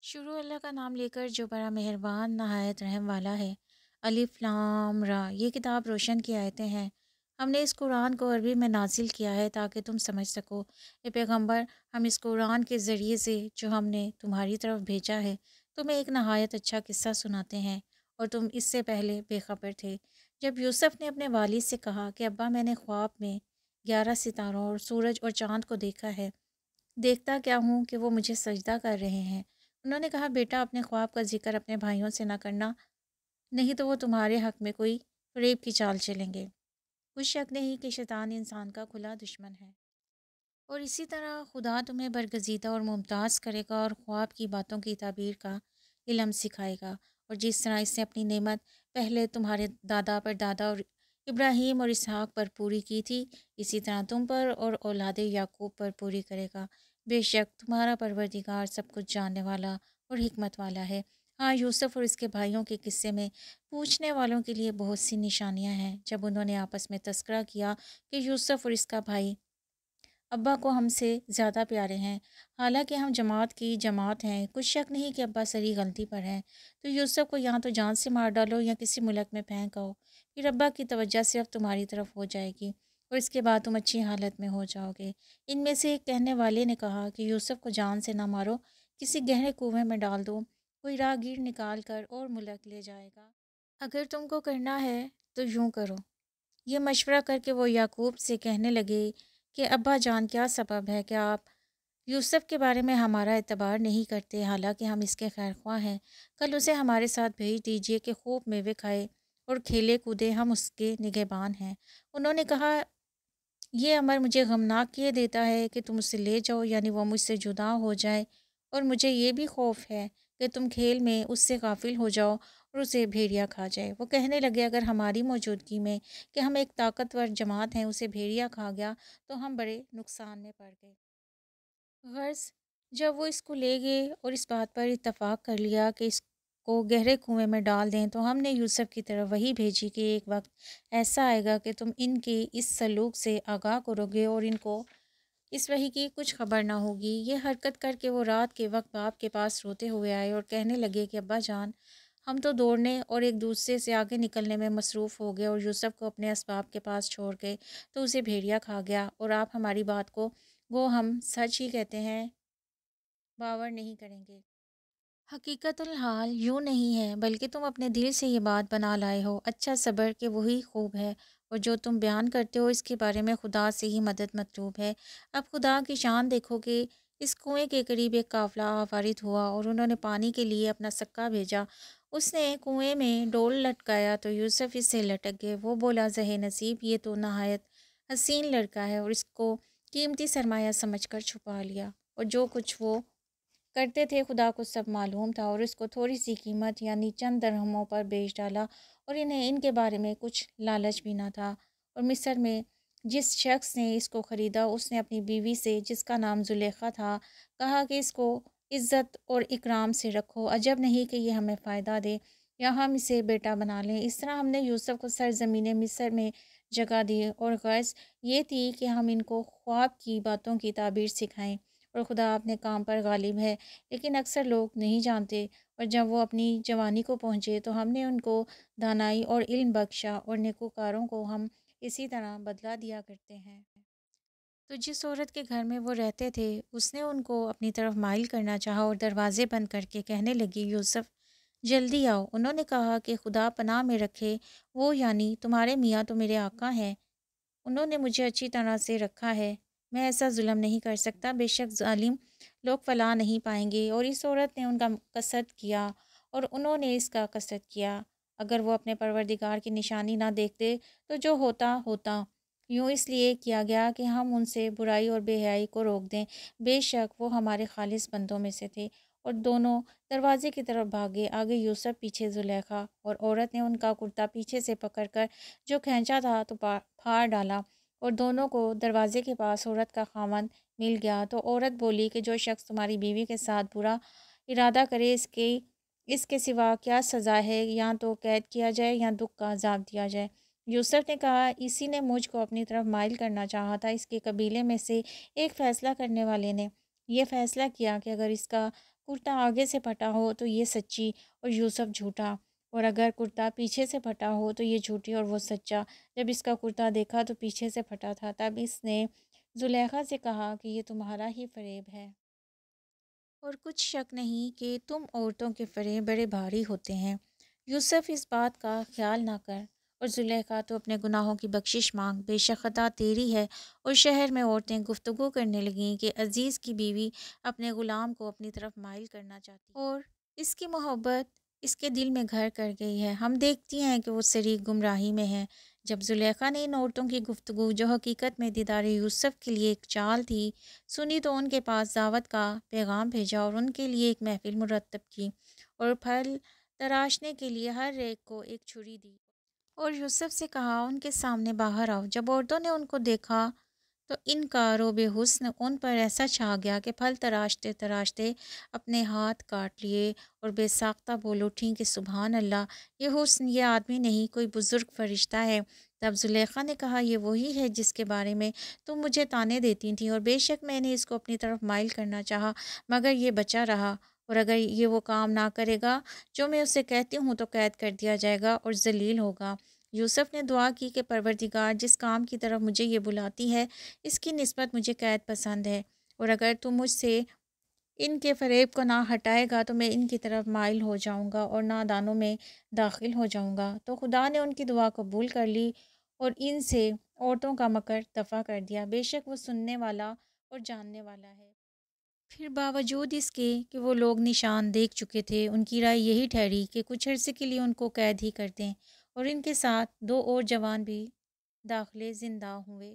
شروع اللہ کا نام لے کر جو بڑا مہربان نہایت رحم والا ہے۔ الف لام را، یہ کتاب روشن کی آیتیں ہیں۔ ہم نے اس قرآن کو عربی میں نازل کیا ہے تاکہ تم سمجھ سکو۔ اے پیغمبر، ہم اس قرآن کے ذریعے سے جو ہم نے تمہاری طرف بھیجا ہے تمہیں ایک نہایت اچھا قصہ سناتے ہیں، اور تم اس سے پہلے بے خبر تھے۔ جب یوسف نے اپنے والد سے کہا کہ ابا، میں نے خواب میں 11 ستاروں اور سورج اور چاند کو دیکھا ہے، دیکھتا کیا ہوں کہ وہ مجھے سجدہ کر رہے ہیں۔ انہوں نے کہا، بیٹا، اپنے خواب کا ذکر اپنے بھائیوں سے نہ کرنا، نہیں تو وہ تمہارے حق میں کوئی فریب کی چال چلیں گے۔ کچھ شک نہیں کہ شیطان انسان کا کھلا دشمن ہے، اور اسی طرح خدا تمہیں برگزیدہ اور ممتاز کرے گا اور خواب کی باتوں کی تعبیر کا علم سکھائے گا، اور جس طرح اس نے اپنی نعمت پہلے تمہارے دادا پر دادا اور ابراہیم اور اسحاق پر پوری کی تھی، اسی طرح تم پر اور اولاد یعقوب پر پوری کرے گا۔ بے شک تمہارا پروردگار سب کچھ جاننے والا اور حکمت والا ہے۔ ہاں، یوسف اور اس کے بھائیوں کے قصے میں پوچھنے والوں کے لیے بہت سی نشانیاں ہیں۔ جب انہوں نے آپس میں تذکرہ کیا کہ یوسف اور اس کا بھائی ابا کو ہم سے زیادہ پیارے ہیں، حالانکہ ہم جماعت کی جماعت ہیں، کچھ شک نہیں کہ ابا سری غلطی پر ہیں، تو یوسف کو یہاں تو جان سے مار ڈالو یا کسی ملک میں پھینک آؤ، پھر ابا کی توجہ صرف تمہاری طرف ہو جائے گی اور اس کے بعد تم اچھی حالت میں ہو جاؤ گے۔ ان میں سے ایک کہنے والے نے کہا کہ یوسف کو جان سے نہ مارو، کسی گہرے کنویں میں ڈال دو، کوئی راہگیر نکال کر اور ملک لے جائے گا۔ اگر تم کو کرنا ہے تو یوں کرو۔ یہ مشورہ کر کے وہ یعقوب سے کہنے لگے کہ ابا جان، کیا سبب ہے کہ آپ یوسف کے بارے میں ہمارا اعتبار نہیں کرتے، حالانکہ ہم اس کے خیر خواہ ہیں؟ کل اسے ہمارے ساتھ بھیج دیجیے کہ خوب میوے کھائے اور کھیلے کودے، ہم اس کے نگہبان ہیں۔ انہوں نے کہا، یہ امر مجھے غمناک کیے دیتا ہے کہ تم اسے لے جاؤ، یعنی وہ مجھ سے جدا ہو جائے، اور مجھے یہ بھی خوف ہے کہ تم کھیل میں اس سے غافل ہو جاؤ اور اسے بھیڑیا کھا جائے۔ وہ کہنے لگے، اگر ہماری موجودگی میں کہ ہم ایک طاقتور جماعت ہیں اسے بھیڑیا کھا گیا تو ہم بڑے نقصان میں پڑ گئے۔ غرض جب وہ اس کو لے گئے اور اس بات پر اتفاق کر لیا کہ اس کو گہرے کنویں میں ڈال دیں، تو ہم نے یوسف کی طرف وحی بھیجی کہ ایک وقت ایسا آئے گا کہ تم ان کے اس سلوک سے آگاہ کرو گے اور ان کو اس وحی کی کچھ خبر نہ ہوگی۔ یہ حرکت کر کے وہ رات کے وقت باپ کے پاس روتے ہوئے آئے اور کہنے لگے کہ ابا جان، ہم تو دوڑنے اور ایک دوسرے سے آگے نکلنے میں مصروف ہو گئے اور یوسف کو اپنے اسباب کے پاس چھوڑ گئے تو اسے بھیڑیا کھا گیا، اور آپ ہماری بات کو گو ہم سچ ہی کہتے ہیں باور نہیں کریں گے۔ حقیقت الحال یوں نہیں ہے، بلکہ تم اپنے دل سے یہ بات بنا لائے ہو۔ اچھا صبر کہ وہی خوب ہے، اور جو تم بیان کرتے ہو اس کے بارے میں خدا سے ہی مدد مطلوب ہے۔ اب خدا کی شان دیکھو کہ اس کنویں کے قریب ایک قافلہ وارد ہوا اور انہوں نے پانی کے لیے اپنا سکہ بھیجا۔ اس نے کنویں میں ڈول لٹکایا تو یوسف اس سے لٹک گئے۔ وہ بولا، زہ نصیب، یہ تو نہایت حسین لڑکا ہے، اور اس کو قیمتی سرمایہ سمجھ کر چھپا لیا، اور جو کچھ وہ کرتے تھے خدا کو سب معلوم تھا، اور اس کو تھوڑی سی قیمت یعنی چند درہموں پر بیچ ڈالا، اور انہیں ان کے بارے میں کچھ لالچ بھی نہ تھا۔ اور مصر میں جس شخص نے اس کو خریدا، اس نے اپنی بیوی سے جس کا نام زلیخا تھا کہا کہ اس کو عزت اور اکرام سے رکھو، عجب نہیں کہ یہ ہمیں فائدہ دے یا ہم اسے بیٹا بنا لیں۔ اس طرح ہم نے یوسف کو سرزمین مصر میں جگہ دی، اور غرض یہ تھی کہ ہم ان کو خواب کی باتوں کی تعبیر سکھائیں، اور خدا اپنے کام پر غالب ہے، لیکن اکثر لوگ نہیں جانتے۔ اور جب وہ اپنی جوانی کو پہنچے تو ہم نے ان کو دانائی اور علم بخشا، اور نیکوکاروں کو ہم اسی طرح بدلہ دیا کرتے ہیں۔ تو جس عورت کے گھر میں وہ رہتے تھے اس نے ان کو اپنی طرف مائل کرنا چاہا اور دروازے بند کر کے کہنے لگی، یوسف جلدی آؤ۔ انہوں نے کہا کہ خدا پناہ میں رکھے، وہ یعنی تمہارے میاں تو میرے آقا ہیں، انہوں نے مجھے اچھی طرح سے رکھا ہے، میں ایسا ظلم نہیں کر سکتا، بے شک ظالم لوگ فلاح نہیں پائیں گے۔ اور اس عورت نے ان کا قصد کیا اور انہوں نے اس کا قصد کیا۔ اگر وہ اپنے پروردگار کی نشانی نہ دیکھتے تو جو ہوتا ہوتا، یوں اس لیے کیا گیا کہ ہم ان سے برائی اور بے حیائی کو روک دیں، بے شک وہ ہمارے خالص بندوں میں سے تھے۔ اور دونوں دروازے کی طرف بھاگے، آگے یوسف، پیچھے زلیخا، اور عورت نے ان کا کرتا پیچھے سے پکڑ کر جو کھینچا تھا تو پھاڑ ڈالا، اور دونوں کو دروازے کے پاس عورت کا خاوند مل گیا۔ تو عورت بولی کہ جو شخص تمہاری بیوی کے ساتھ برا ارادہ کرے، اس کے سوا کیا سزا ہے، یا تو قید کیا جائے یا دکھ کا عذاب دیا جائے۔ یوسف نے کہا، اسی نے مجھ کو اپنی طرف مائل کرنا چاہا تھا۔ اس کے قبیلے میں سے ایک فیصلہ کرنے والے نے یہ فیصلہ کیا کہ اگر اس کا کرتا آگے سے پھٹا ہو تو یہ سچی اور یوسف جھوٹا، اور اگر کرتا پیچھے سے پھٹا ہو تو یہ جھوٹی اور وہ سچا۔ جب اس کا کرتا دیکھا تو پیچھے سے پھٹا تھا، تب اس نے زلیخا سے کہا کہ یہ تمہارا ہی فریب ہے، اور کچھ شک نہیں کہ تم عورتوں کے فریب بڑے بھاری ہوتے ہیں۔ یوسف اس بات کا خیال نہ کر، اور زلیخا تو اپنے گناہوں کی بخشش مانگ، بے شک خطا تیری ہے۔ اور شہر میں عورتیں گفتگو کرنے لگیں کہ عزیز کی بیوی اپنے غلام کو اپنی طرف مائل کرنا چاہتی اور اس کی محبت اس کے دل میں گھر کر گئی ہے، ہم دیکھتی ہیں کہ وہ شریک گمراہی میں ہے۔ جب زلیخا نے ان عورتوں کی گفتگو، جو حقیقت میں دیدار یوسف کے لیے ایک چال تھی، سنی تو ان کے پاس دعوت کا پیغام بھیجا اور ان کے لیے ایک محفل مرتب کی، اور پھل تراشنے کے لیے ہر ایک کو ایک چھری دی، اور یوسف سے کہا ان کے سامنے باہر آؤ۔ جب عورتوں نے ان کو دیکھا تو ان کا روب حسن ان پر ایسا چھا گیا کہ پھل تراشتے تراشتے اپنے ہاتھ کاٹ لیے، اور بے ساختہ بول اٹھیں کہ سبحان اللہ، یہ حسن، یہ آدمی نہیں، کوئی بزرگ فرشتہ ہے۔ تب زلیخا نے کہا یہ وہی ہے جس کے بارے میں تم مجھے طعنے دیتی تھیں، اور بے شک میں نے اس کو اپنی طرف مائل کرنا چاہا، مگر یہ بچا رہا، اور اگر یہ وہ کام نہ کرے گا جو میں اسے کہتی ہوں تو قید کر دیا جائے گا اور ذلیل ہوگا۔ یوسف نے دعا کی کہ پروردگار، جس کام کی طرف مجھے یہ بلاتی ہے اس کی نسبت مجھے قید پسند ہے، اور اگر تم مجھ سے ان کے فریب کو نہ ہٹائے گا تو میں ان کی طرف مائل ہو جاؤں گا اور نادانوں میں داخل ہو جاؤں گا۔ تو خدا نے ان کی دعا قبول کر لی اور ان سے عورتوں کا مکر دفع کر دیا، بے شک وہ سننے والا اور جاننے والا ہے۔ پھر باوجود اس کے کہ وہ لوگ نشان دیکھ چکے تھے، ان کی رائے یہی ٹھہری کہ کچھ عرصے کے لیے ان کو قید ہی کر دیں، اور ان کے ساتھ دو اور جوان بھی داخلے زندہ ہوئے۔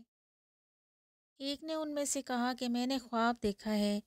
ایک نے ان میں سے کہا کہ میں نے خواب دیکھا ہے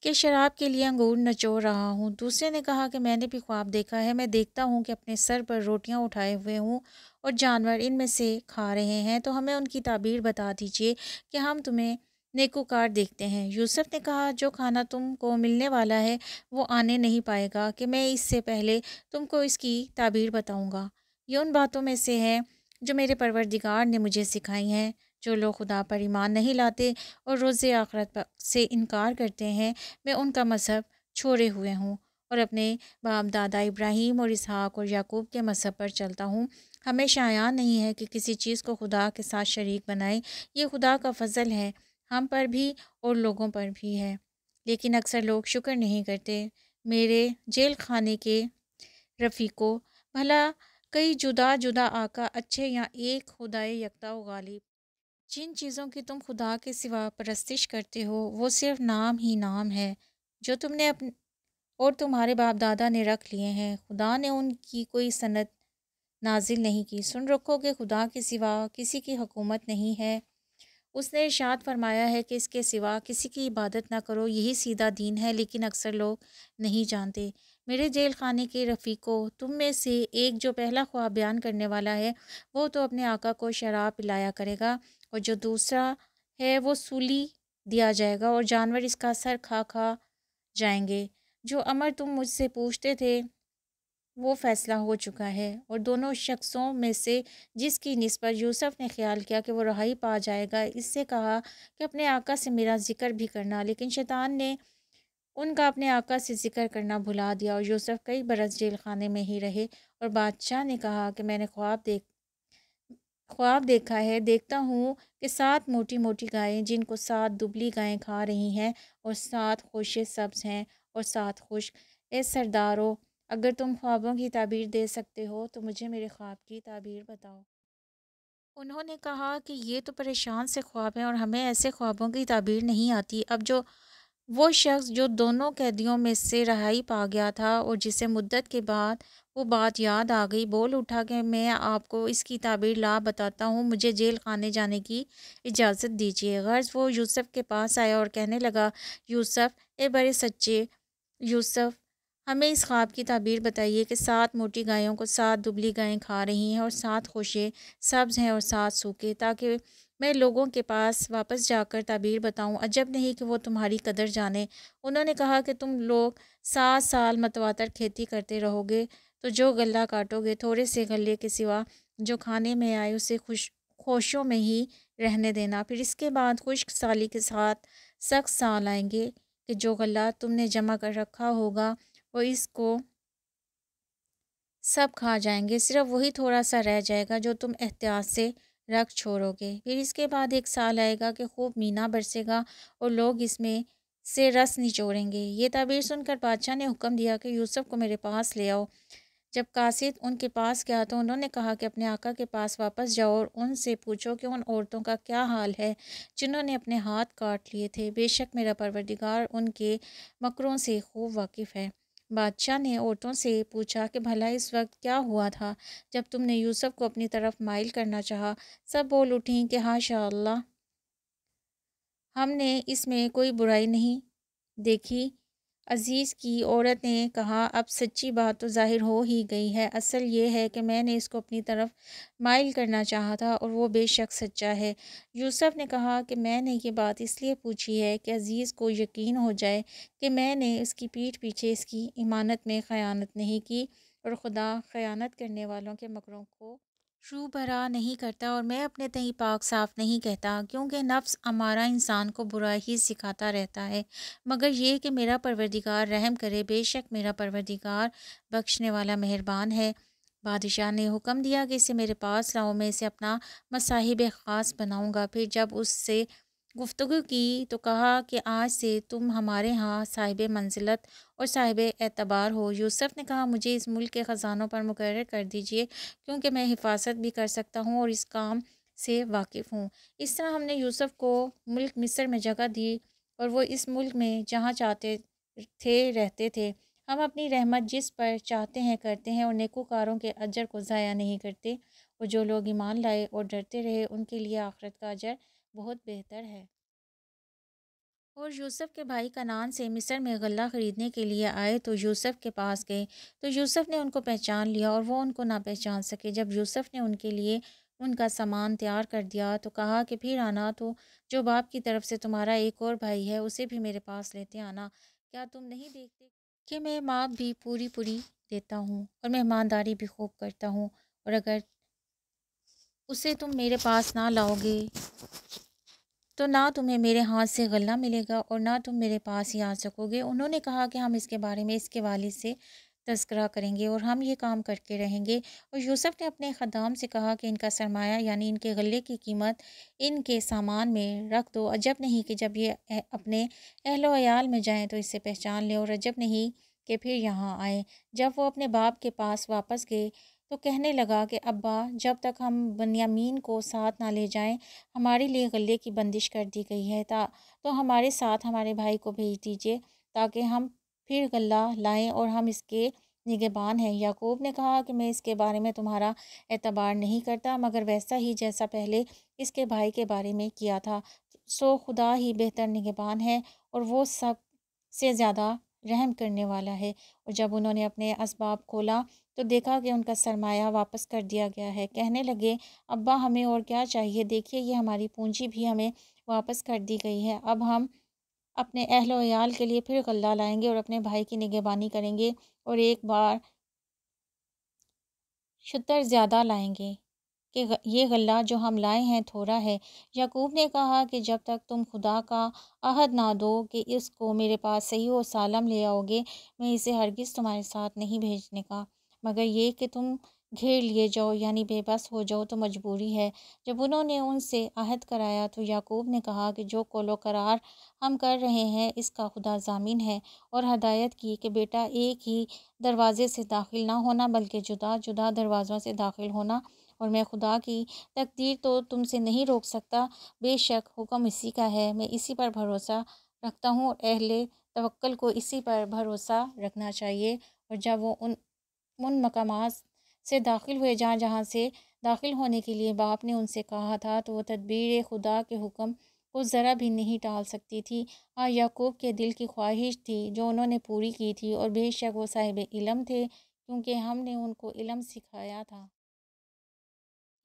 کہ شراب کے لیے انگور نچوڑ رہا ہوں۔ دوسرے نے کہا کہ میں نے بھی خواب دیکھا ہے، میں دیکھتا ہوں کہ اپنے سر پر روٹیاں اٹھائے ہوئے ہوں اور جانور ان میں سے کھا رہے ہیں، تو ہمیں ان کی تعبیر بتا دیجئے کہ ہم تمہیں نیکوکار دیکھتے ہیں۔ یوسف نے کہا جو کھانا تم کو ملنے والا ہے وہ آنے نہیں پائے گا کہ میں اس سے پہلے تم کو اس کی تعبیر بتاؤں گا۔ یہ ان باتوں میں سے ہے جو میرے پروردگار نے مجھے سکھائی ہیں۔ جو لوگ خدا پر ایمان نہیں لاتے اور روز آخرت سے انکار کرتے ہیں، میں ان کا مذہب چھوڑے ہوئے ہوں اور اپنے باپ دادا ابراہیم اور اسحاق اور یعقوب کے مذہب پر چلتا ہوں۔ ہمیں شایع نہیں ہے کہ کسی چیز کو خدا کے ساتھ شریک بنائیں، یہ خدا کا فضل ہے ہم پر بھی اور لوگوں پر بھی ہے، لیکن اکثر لوگ شکر نہیں کرتے۔ میرے جیل خانے کے رفیقوں، بھلا کئی جدا جدا آقا اچھے یا ایک خدائے یکتا و غالب؟ جن چیزوں کی تم خدا کے سوا پرستش کرتے ہو وہ صرف نام ہی نام ہے جو تم نے اور تمہارے باپ دادا نے رکھ لیے ہیں، خدا نے ان کی کوئی سند نازل نہیں کی۔ سن رکھو کہ خدا کے سوا کسی کی حکومت نہیں ہے، اس نے ارشاد فرمایا ہے کہ اس کے سوا کسی کی عبادت نہ کرو، یہی سیدھا دین ہے، لیکن اکثر لوگ نہیں جانتے۔ میرے جیل خانے کے رفیقوں، تم میں سے ایک جو پہلا خواب بیان کرنے والا ہے وہ تو اپنے آقا کو شراب پلایا کرے گا، اور جو دوسرا ہے وہ سولی دیا جائے گا اور جانور اس کا سر کھا کھا جائیں گے۔ جو امر تم مجھ سے پوچھتے تھے وہ فیصلہ ہو چکا ہے، اور دونوں شخصوں میں سے جس کی نسبت یوسف نے خیال کیا کہ وہ رہائی پا جائے گا، اس سے کہا کہ اپنے آقا سے میرا ذکر بھی کرنا، لیکن شیطان نے ان کا اپنے آقا سے ذکر کرنا بھلا دیا، اور یوسف کئی برس جیل خانے میں ہی رہے۔ اور بادشاہ نے کہا کہ میں نے خواب دیکھا ہے، دیکھتا ہوں کہ 7 موٹی موٹی گائیں جن کو 7 دبلی گائیں کھا رہی ہیں، اور 7 خوشے سبز ہیں اور 7 خشک۔ اے سردارو، اگر تم خوابوں کی تعبیر دے سکتے ہو تو مجھے میرے خواب کی تعبیر بتاؤ۔ انہوں نے کہا کہ یہ تو پریشان سے خواب ہیں اور ہمیں ایسے خوابوں کی تعبیر نہیں آتی۔ اب وہ شخص جو دونوں قیدیوں میں سے رہائی پا گیا تھا اور جسے مدت کے بعد وہ بات یاد آ گئی، بول اٹھا کہ میں آپ کو اس کی تعبیر لا بتاتا ہوں، مجھے جیل خانے جانے کی اجازت دیجیے۔ غرض وہ یوسف کے پاس آیا اور کہنے لگا، یوسف، اے بڑے سچے یوسف، ہمیں اس خواب کی تعبیر بتائیے کہ 7 موٹی گایوں کو 7 دبلی گائیں کھا رہی ہیں اور 7 خوشے سبز ہیں اور 7 سوکھے، تاکہ میں لوگوں کے پاس واپس جا کر تعبیر بتاؤں، عجب نہیں کہ وہ تمہاری قدر جانے۔ انہوں نے کہا کہ تم لوگ 7 سال متواتر کھیتی کرتے رہو گے تو جو غلہ کاٹو گے تھوڑے سے غلے کے سوا جو کھانے میں آئے اسے خوشوں میں ہی رہنے دینا، پھر اس کے بعد خشک سالی کے ساتھ سخت سال آئیں گے۔ کہ جو غلہ تم نے جمع کر رکھا ہوگا وہ اس کو سب کھا جائیں گے، صرف وہی تھوڑا سا رہ جائے گا جو تم احتیاط سے رکھ چھوڑو گے۔ پھر اس کے بعد ایک سال آئے گا کہ خوب مینا برسے گا اور لوگ اس میں سے رس نچوڑیں گے۔ یہ تعبیر سن کر بادشاہ نے حکم دیا کہ یوسف کو میرے پاس لے آؤ۔ جب قاصد ان کے پاس گیا تو انہوں نے کہا کہ اپنے آقا کے پاس واپس جاؤ اور ان سے پوچھو کہ ان عورتوں کا کیا حال ہے جنہوں نے اپنے ہاتھ کاٹ لیے تھے، بے شک میرا پروردگار ان کے مکروں سے خوب واقف ہے۔ بادشاہ نے عورتوں سے پوچھا کہ بھلا اس وقت کیا ہوا تھا جب تم نے یوسف کو اپنی طرف مائل کرنا چاہا؟ سب بول اٹھیں کہ حاشا اللہ، ہم نے اس میں کوئی برائی نہیں دیکھی۔ عزیز کی عورت نے کہا اب سچی بات تو ظاہر ہو ہی گئی ہے، اصل یہ ہے کہ میں نے اس کو اپنی طرف مائل کرنا چاہا تھا اور وہ بے شک سچا ہے۔ یوسف نے کہا کہ میں نے یہ بات اس لیے پوچھی ہے کہ عزیز کو یقین ہو جائے کہ میں نے اس کی پیٹھ پیچھے اس کی امانت میں خیانت نہیں کی، اور خدا خیانت کرنے والوں کے مکروں کو رو برا نہیں کرتا، اور میں اپنے تئیں پاک صاف نہیں کہتا، کیونکہ نفس ہمارا انسان کو برا ہی سکھاتا رہتا ہے، مگر یہ کہ میرا پروردگار رحم کرے، بے شک میرا پروردگار بخشنے والا مہربان ہے۔ بادشاہ نے حکم دیا کہ اسے میرے پاس لاؤ، میں اسے اپنا مصاحب خاص بناؤں گا۔ پھر جب اس سے گفتگو کی تو کہا کہ آج سے تم ہمارے ہاں صاحب منزلت اور صاحب اعتبار ہو۔ یوسف نے کہا مجھے اس ملک کے خزانوں پر مقرر کر دیجئے، کیونکہ میں حفاظت بھی کر سکتا ہوں اور اس کام سے واقف ہوں۔ اس طرح ہم نے یوسف کو ملک مصر میں جگہ دی اور وہ اس ملک میں جہاں چاہتے تھے رہتے تھے۔ ہم اپنی رحمت جس پر چاہتے ہیں کرتے ہیں اور نیکوکاروں کے اجر کو ضائع نہیں کرتے، اور جو لوگ ایمان لائے اور ڈرتے رہے ان کے لیے آخرت کا اجر بہت بہتر ہے۔ اور یوسف کے بھائی کنعان سے مصر میں غلہ خریدنے کے لیے آئے تو یوسف کے پاس گئے، تو یوسف نے ان کو پہچان لیا اور وہ ان کو نہ پہچان سکے۔ جب یوسف نے ان کے لیے ان کا سامان تیار کر دیا تو کہا کہ پھر آنا تو جو باپ کی طرف سے تمہارا ایک اور بھائی ہے اسے بھی میرے پاس لیتے آنا۔ کیا تم نہیں دیکھتے کہ میں ماں بھی پوری پوری دیتا ہوں اور مہمانداری بھی خوب کرتا ہوں، اور اگر اسے تم میرے پاس نہ لاؤ گے تو نہ تمہیں میرے ہاتھ سے غلہ ملے گا اور نہ تم میرے پاس ہی آ سکو گے۔ انہوں نے کہا کہ ہم اس کے بارے میں اس کے والد سے تذکرہ کریں گے اور ہم یہ کام کرتے رہیں گے۔ اور یوسف نے اپنے خدام سے کہا کہ ان کا سرمایہ یعنی ان کے غلے کی قیمت ان کے سامان میں رکھ دو، عجب نہیں کہ جب یہ اپنے اہل و عیال میں جائیں تو اسے پہچان لیں، اور عجب نہیں کہ پھر یہاں آئیں۔ جب وہ اپنے باپ کے پاس واپس گئے تو کہنے لگا کہ ابا، جب تک ہم بنیامین کو ساتھ نہ لے جائیں ہمارے لیے غلے کی بندش کر دی گئی ہے، تو ہمارے ساتھ ہمارے بھائی کو بھیج دیجیے تاکہ ہم پھر غلہ لائیں اور ہم اس کے نگہبان ہیں۔ یعقوب نے کہا کہ میں اس کے بارے میں تمہارا اعتبار نہیں کرتا، مگر ویسا ہی جیسا پہلے اس کے بھائی کے بارے میں کیا تھا، سو خدا ہی بہتر نگہبان ہے اور وہ سب سے زیادہ رحم کرنے والا ہے۔ اور جب انہوں نے اپنے اسباب کھولا تو دیکھا کہ ان کا سرمایہ واپس کر دیا گیا ہے۔ کہنے لگے ابا، ہمیں اور کیا چاہیے، دیکھیے یہ ہماری پونجی بھی ہمیں واپس کر دی گئی ہے، اب ہم اپنے اہل و عیال کے لیے پھر غلہ لائیں گے اور اپنے بھائی کی نگہبانی کریں گے اور ایک بار شتر زیادہ لائیں گے کہ یہ غلہ جو ہم لائے ہیں تھوڑا ہے۔ یعقوب نے کہا کہ جب تک تم خدا کا عہد نہ دو کہ اس کو میرے پاس صحیح و سالم لے آؤ گے، میں اسے ہرگز تمہارے ساتھ نہیں بھیجنے کا، مگر یہ کہ تم گھیر لیے جاؤ یعنی بے بس ہو جاؤ تو مجبوری ہے۔ جب انہوں نے ان سے عہد کرایا تو یعقوب نے کہا کہ جو قول و قرار ہم کر رہے ہیں اس کا خدا ضامن ہے، اور ہدایت کی کہ بیٹا ایک ہی دروازے سے داخل نہ ہونا بلکہ جدا جدا دروازوں سے داخل ہونا، اور میں خدا کی تقدیر تو تم سے نہیں روک سکتا، بے شک حکم اسی کا ہے، میں اسی پر بھروسہ رکھتا ہوں اور اہل توکل کو اسی پر بھروسہ رکھنا چاہیے۔ اور جب وہ ان مقامات سے داخل ہوئے جہاں جہاں سے داخل ہونے کے لیے باپ نے ان سے کہا تھا تو وہ تدبیر خدا کے حکم کو ذرا بھی نہیں ٹال سکتی تھی۔ ہاں، یعقوب کے دل کی خواہش تھی جو انہوں نے پوری کی تھی، اور بے شک وہ صاحب علم تھے کیونکہ ہم نے ان کو علم سکھایا تھا،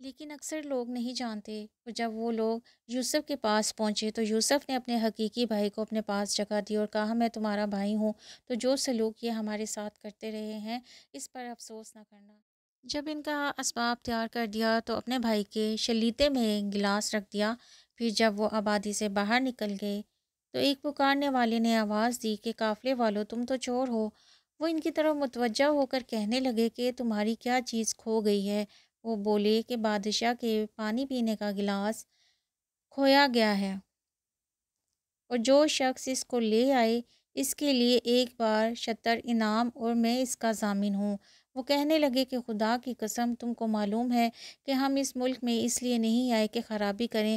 لیکن اکثر لوگ نہیں جانتے۔ اور جب وہ لوگ یوسف کے پاس پہنچے تو یوسف نے اپنے حقیقی بھائی کو اپنے پاس جگہ دی اور کہا میں تمہارا بھائی ہوں، تو جو سلوک یہ ہمارے ساتھ کرتے رہے ہیں اس پر افسوس نہ کرنا۔ جب ان کا اسباب تیار کر دیا تو اپنے بھائی کے شلیتے میں گلاس رکھ دیا۔ پھر جب وہ آبادی سے باہر نکل گئے تو ایک پکارنے والے نے آواز دی کہ قافلے والوں، تم تو چور ہو۔ وہ ان کی طرف متوجہ ہو کر کہنے لگے کہ تمہاری کیا چیز کھو گئی ہے؟ وہ بولے کہ بادشاہ کے پانی پینے کا گلاس کھویا گیا ہے، اور جو شخص اس کو لے آئے اس کے لیے ایک بار 70 انعام، اور میں اس کا ضامن ہوں۔ وہ کہنے لگے کہ خدا کی قسم، تم کو معلوم ہے کہ ہم اس ملک میں اس لیے نہیں آئے کہ خرابی کریں،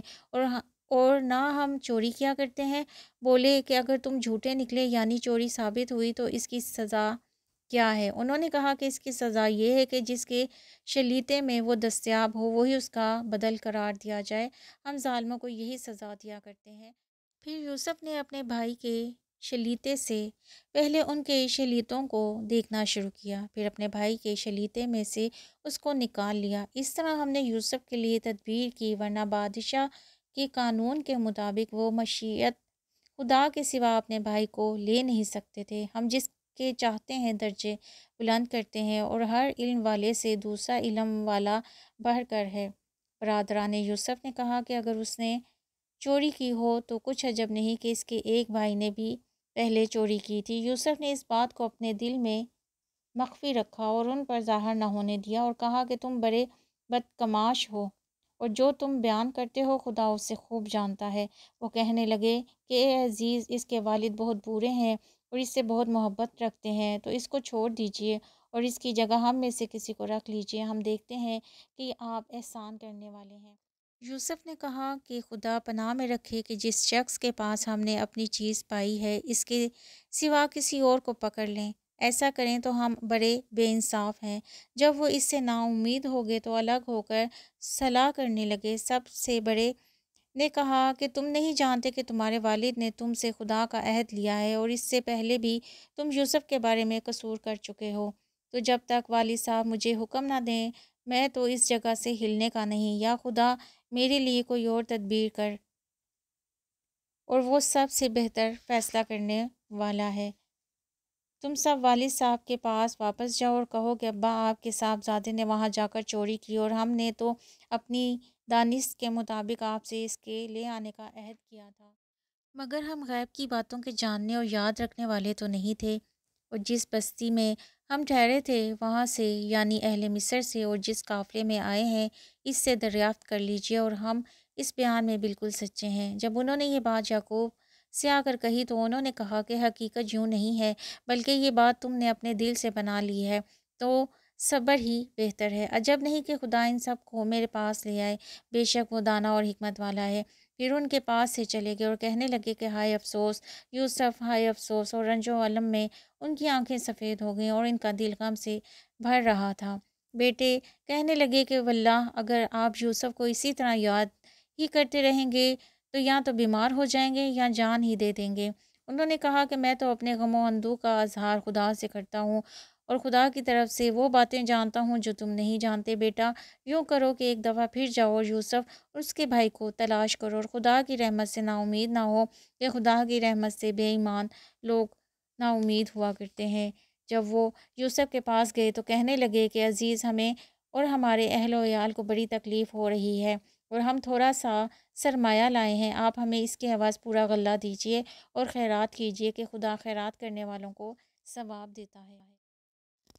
اور نہ ہم چوری کیا کرتے ہیں۔ بولے کہ اگر تم جھوٹے نکلے یعنی چوری ثابت ہوئی تو اس کی سزا کیا ہے؟ انہوں نے کہا کہ اس کی سزا یہ ہے کہ جس کے شلیتے میں وہ دستیاب ہو وہی اس کا بدل قرار دیا جائے۔ ہم ظالموں کو یہی سزا دیا کرتے ہیں۔ پھر یوسف نے اپنے بھائی کے شلیتے سے پہلے ان کے شلیتوں کو دیکھنا شروع کیا، پھر اپنے بھائی کے شلیتے میں سے اس کو نکال لیا۔ اس طرح ہم نے یوسف کے لیے تدبیر کی، ورنہ بادشاہ کے قانون کے مطابق وہ مشیت خدا کے سوا اپنے بھائی کو لے نہیں سکتے تھے۔ ہم جس کے چاہتے ہیں درجے بلند کرتے ہیں، اور ہر علم والے سے دوسرا علم والا بڑھ کر ہے۔ برادران یوسف نے کہا کہ اگر اس نے چوری کی ہو تو کچھ عجب نہیں کہ اس کے ایک بھائی نے بھی پہلے چوری کی تھی۔ یوسف نے اس بات کو اپنے دل میں مخفی رکھا اور ان پر ظاہر نہ ہونے دیا، اور کہا کہ تم بڑے بدکماش ہو، اور جو تم بیان کرتے ہو خدا اسے خوب جانتا ہے۔ وہ کہنے لگے کہ اے عزیز، اس کے والد بہت برے ہیں اور اس سے بہت محبت رکھتے ہیں، تو اس کو چھوڑ دیجئے اور اس کی جگہ ہم میں سے کسی کو رکھ لیجئے۔ ہم دیکھتے ہیں کہ آپ احسان کرنے والے ہیں۔ یوسف نے کہا کہ خدا پناہ میں رکھے کہ جس شخص کے پاس ہم نے اپنی چیز پائی ہے اس کے سوا کسی اور کو پکڑ لیں، ایسا کریں تو ہم بڑے بے انصاف ہیں۔ جب وہ اس سے نا امید ہو گئے تو الگ ہو کر صلاح کرنے لگے۔ سب سے بڑے نے کہا کہ تم نہیں جانتے کہ تمہارے والد نے تم سے خدا کا عہد لیا ہے، اور اس سے پہلے بھی تم یوسف کے بارے میں قصور کر چکے ہو، تو جب تک والد صاحب مجھے حکم نہ دیں میں تو اس جگہ سے ہلنے کا نہیں، یا خدا میرے لیے کوئی اور تدبیر کر، اور وہ سب سے بہتر فیصلہ کرنے والا ہے۔ تم سب والد صاحب کے پاس واپس جاؤ اور کہو کہ ابا آپ کے صاحبزادے نے وہاں جا کر چوری کی، اور ہم نے تو اپنی دانش کے مطابق آپ سے اس کے لے آنے کا عہد کیا تھا، مگر ہم غیب کی باتوں کے جاننے اور یاد رکھنے والے تو نہیں تھے، اور جس بستی میں ہم ٹھہرے تھے وہاں سے یعنی اہل مصر سے اور جس قافلے میں آئے ہیں اس سے دریافت کر لیجئے، اور ہم اس بیان میں بالکل سچے ہیں۔ جب انہوں نے یہ بات یعقوب سے آ کر کہی تو انہوں نے کہا کہ حقیقت یوں نہیں ہے، بلکہ یہ بات تم نے اپنے دل سے بنا لی ہے، تو صبر ہی بہتر ہے۔ عجب نہیں کہ خدا ان سب کو میرے پاس لے آئے، بے شک وہ دانا اور حکمت والا ہے۔ پھر ان کے پاس سے چلے گئے اور کہنے لگے کہ ہائے افسوس یوسف، ہائے افسوس، اور رنج و الم میں ان کی آنکھیں سفید ہو گئیں اور ان کا دل غم سے بھر رہا تھا۔ بیٹے کہنے لگے کہ واللہ اگر آپ یوسف کو اسی طرح یاد ہی کرتے رہیں گے تو یا تو بیمار ہو جائیں گے یا جان ہی دے دیں گے۔ انہوں نے کہا کہ میں تو اپنے غم و اندوہ کا اظہار خدا سے کرتا ہوں، اور خدا کی طرف سے وہ باتیں جانتا ہوں جو تم نہیں جانتے۔ بیٹا یوں کرو کہ ایک دفعہ پھر جاؤ اور یوسف اور اس کے بھائی کو تلاش کرو، اور خدا کی رحمت سے نا امید نہ ہو کہ خدا کی رحمت سے بے ایمان لوگ نا امید ہوا کرتے ہیں۔ جب وہ یوسف کے پاس گئے تو کہنے لگے کہ عزیز، ہمیں اور ہمارے اہل و عیال کو بڑی تکلیف ہو رہی ہے، اور ہم تھوڑا سا سرمایہ لائے ہیں، آپ ہمیں اس کے عوض پورا غلہ دیجئے اور خیرات کیجئے کہ خدا خیرات کرنے والوں کو ثواب دیتا ہے۔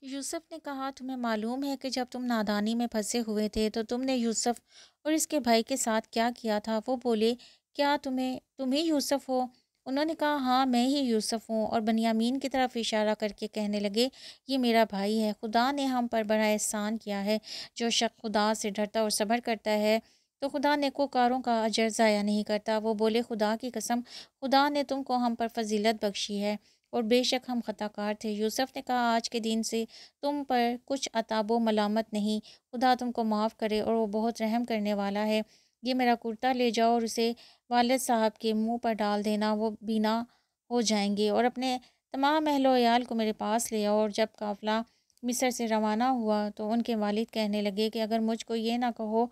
یوسف نے کہا تمہیں معلوم ہے کہ جب تم نادانی میں پھنسے ہوئے تھے تو تم نے یوسف اور اس کے بھائی کے ساتھ کیا کیا تھا؟ وہ بولے کیا تم ہی یوسف ہو؟ انہوں نے کہا ہاں میں ہی یوسف ہوں، اور بنیامین کی طرف اشارہ کر کے کہنے لگے یہ میرا بھائی ہے، خدا نے ہم پر بڑا احسان کیا ہے۔ جو شخص خدا سے ڈرتا اور صبر کرتا ہے تو خدا نیکوکاروں کا اجر ضائع نہیں کرتا۔ وہ بولے خدا کی قسم، خدا نے تم کو ہم پر فضیلت بخشی ہے، اور بے شک ہم خطا کار تھے۔ یوسف نے کہا آج کے دن سے تم پر کچھ عتاب و ملامت نہیں، خدا تم کو معاف کرے اور وہ بہت رحم کرنے والا ہے۔ یہ میرا کرتا لے جاؤ اور اسے والد صاحب کے منہ پر ڈال دینا، وہ بینا ہو جائیں گے، اور اپنے تمام اہل و عیال کو میرے پاس لے آؤ۔ اور جب قافلہ مصر سے روانہ ہوا تو ان کے والد کہنے لگے کہ اگر مجھ کو یہ نہ کہو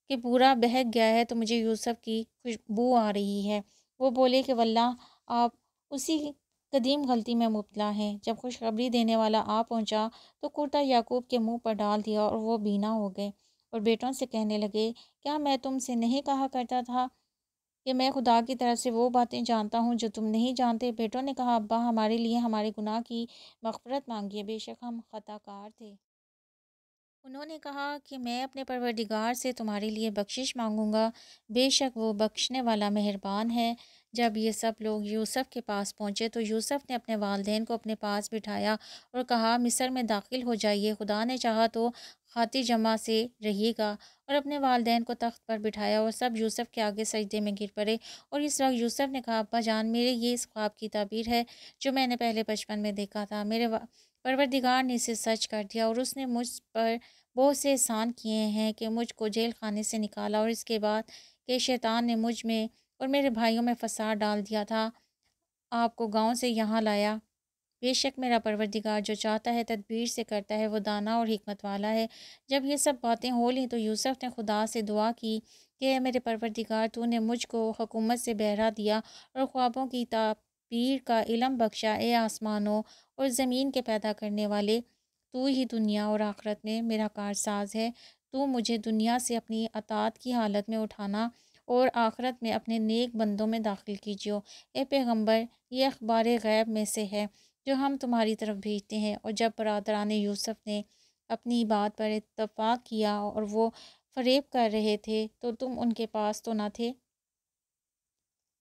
کہ پورا بہک گیا ہے تو مجھے یوسف کی خوشبو آ رہی ہے۔ وہ بولے کہ واللہ آپ اسی قدیم غلطی میں مبتلا ہیں۔ جب خوشخبری دینے والا آ پہنچا تو کرتا یعقوب کے منہ پر ڈال دیا اور وہ بینا ہو گئے، اور بیٹوں سے کہنے لگے کیا میں تم سے نہیں کہا کرتا تھا کہ میں خدا کی طرف سے وہ باتیں جانتا ہوں جو تم نہیں جانتے۔ بیٹوں نے کہا، ابا ہمارے لیے ہمارے گناہ کی مغفرت مانگیے، بے شک ہم خطا کار تھے۔ انہوں نے کہا کہ میں اپنے پروردگار سے تمہارے لیے بخشش مانگوں گا، بے شک وہ بخشنے والا مہربان ہے۔ جب یہ سب لوگ یوسف کے پاس پہنچے تو یوسف نے اپنے والدین کو اپنے پاس بٹھایا اور کہا، مصر میں داخل ہو جائیے، خدا نے چاہا تو خاطر جمع سے رہیے گا۔ اور اپنے والدین کو تخت پر بٹھایا اور سب یوسف کے آگے سجدے میں گر پڑے۔ اور اس وقت یوسف نے کہا، ابا جان، میرے یہ اس خواب کی تعبیر ہے جو میں نے پہلے بچپن میں دیکھا تھا۔ میرے پروردگار نے اسے سچ کر دیا اور اس نے مجھ پر بہت سے احسان کیے ہیں کہ مجھ کو جیل خانے سے نکالا، اور اس کے بعد کہ شیطان نے مجھ میں اور میرے بھائیوں میں فساد ڈال دیا تھا، آپ کو گاؤں سے یہاں لایا۔ بے شک میرا پروردگار جو چاہتا ہے تدبیر سے کرتا ہے، وہ دانا اور حکمت والا ہے۔ جب یہ سب باتیں ہو لیں تو یوسف نے خدا سے دعا کی کہ اے میرے پروردگار، تو نے مجھ کو حکومت سے بہرا دیا اور خوابوں کی تعبیر کا علم بخشا۔ اے آسمانوں اور زمین کے پیدا کرنے والے، تو ہی دنیا اور آخرت میں میرا کارساز ہے۔ تو مجھے دنیا سے اپنی اطاعت کی حالت میں اٹھانا اور آخرت میں اپنے نیک بندوں میں داخل کیجیے۔ اے پیغمبر، یہ اخبار غیب میں سے ہے جو ہم تمہاری طرف بھیجتے ہیں۔ اور جب برادران یوسف نے اپنی بات پر اتفاق کیا اور وہ فریب کر رہے تھے تو تم ان کے پاس تو نہ تھے،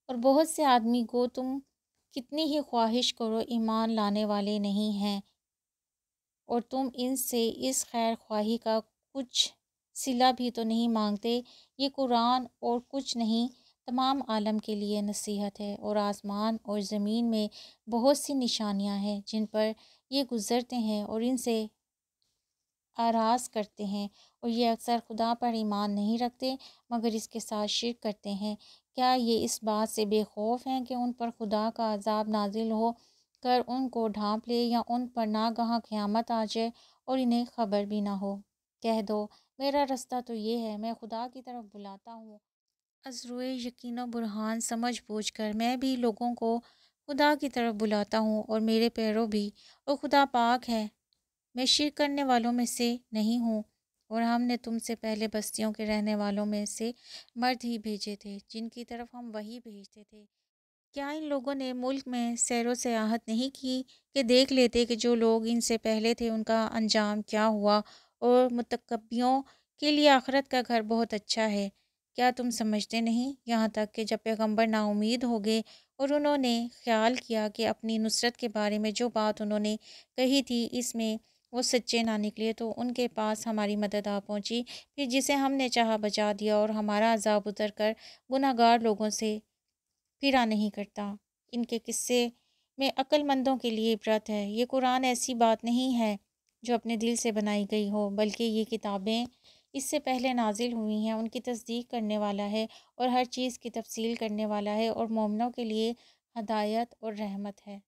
اور بہت سے آدمی کو تم کتنی ہی خواہش کرو ایمان لانے والے نہیں ہیں، اور تم ان سے اس خیر خواہی کا کچھ صلہ بھی تو نہیں مانگتے۔ یہ قرآن اور کچھ نہیں، تمام عالم کے لیے نصیحت ہے، اور آسمان اور زمین میں بہت سی نشانیاں ہیں جن پر یہ گزرتے ہیں اور ان سے آراز کرتے ہیں، اور یہ اکثر خدا پر ایمان نہیں رکھتے مگر اس کے ساتھ شرک کرتے ہیں۔ کیا یہ اس بات سے بے خوف ہیں کہ ان پر خدا کا عذاب نازل ہو کر ان کو ڈھانپ لے، یا ان پر ناگہاں قیامت آ جائے اور انہیں خبر بھی نہ ہو؟ کہہ دو، میرا رستہ تو یہ ہے، میں خدا کی طرف بلاتا ہوں از روئے یقین و برہان سمجھ بوجھ کر۔ میں بھی لوگوں کو خدا کی طرف بلاتا ہوں اور میرے پیرو بھی، اور خدا پاک ہے، میں شرک کرنے والوں میں سے نہیں ہوں۔ اور ہم نے تم سے پہلے بستیوں کے رہنے والوں میں سے مرد ہی بھیجے تھے جن کی طرف ہم وہی بھیجتے تھے۔ کیا ان لوگوں نے ملک میں سیر و سیاحت نہیں کی کہ دیکھ لیتے کہ جو لوگ ان سے پہلے تھے ان کا انجام کیا ہوا، اور متکبروں کے لیے آخرت کا گھر بہت اچھا ہے؟ کیا تم سمجھتے نہیں؟ یہاں تک کہ جب پیغمبر نا امید ہو گئے اور انہوں نے خیال کیا کہ اپنی نصرت کے بارے میں جو بات انہوں نے کہی تھی اس میں وہ سچے نہ نکلے، تو ان کے پاس ہماری مدد آ پہنچی، پھر جسے ہم نے چاہا بچا دیا، اور ہمارا عذاب اتر کر گناہ گار لوگوں سے پھرا نہیں کرتا۔ ان کے قصے میں عقل مندوں کے لیے عبرت ہے۔ یہ قرآن ایسی بات نہیں ہے جو اپنے دل سے بنائی گئی ہو، بلکہ یہ کتابیں اس سے پہلے نازل ہوئی ہیں، ان کی تصدیق کرنے والا ہے اور ہر چیز کی تفصیل کرنے والا ہے، اور مومنوں کے لیے ہدایت اور رحمت ہے۔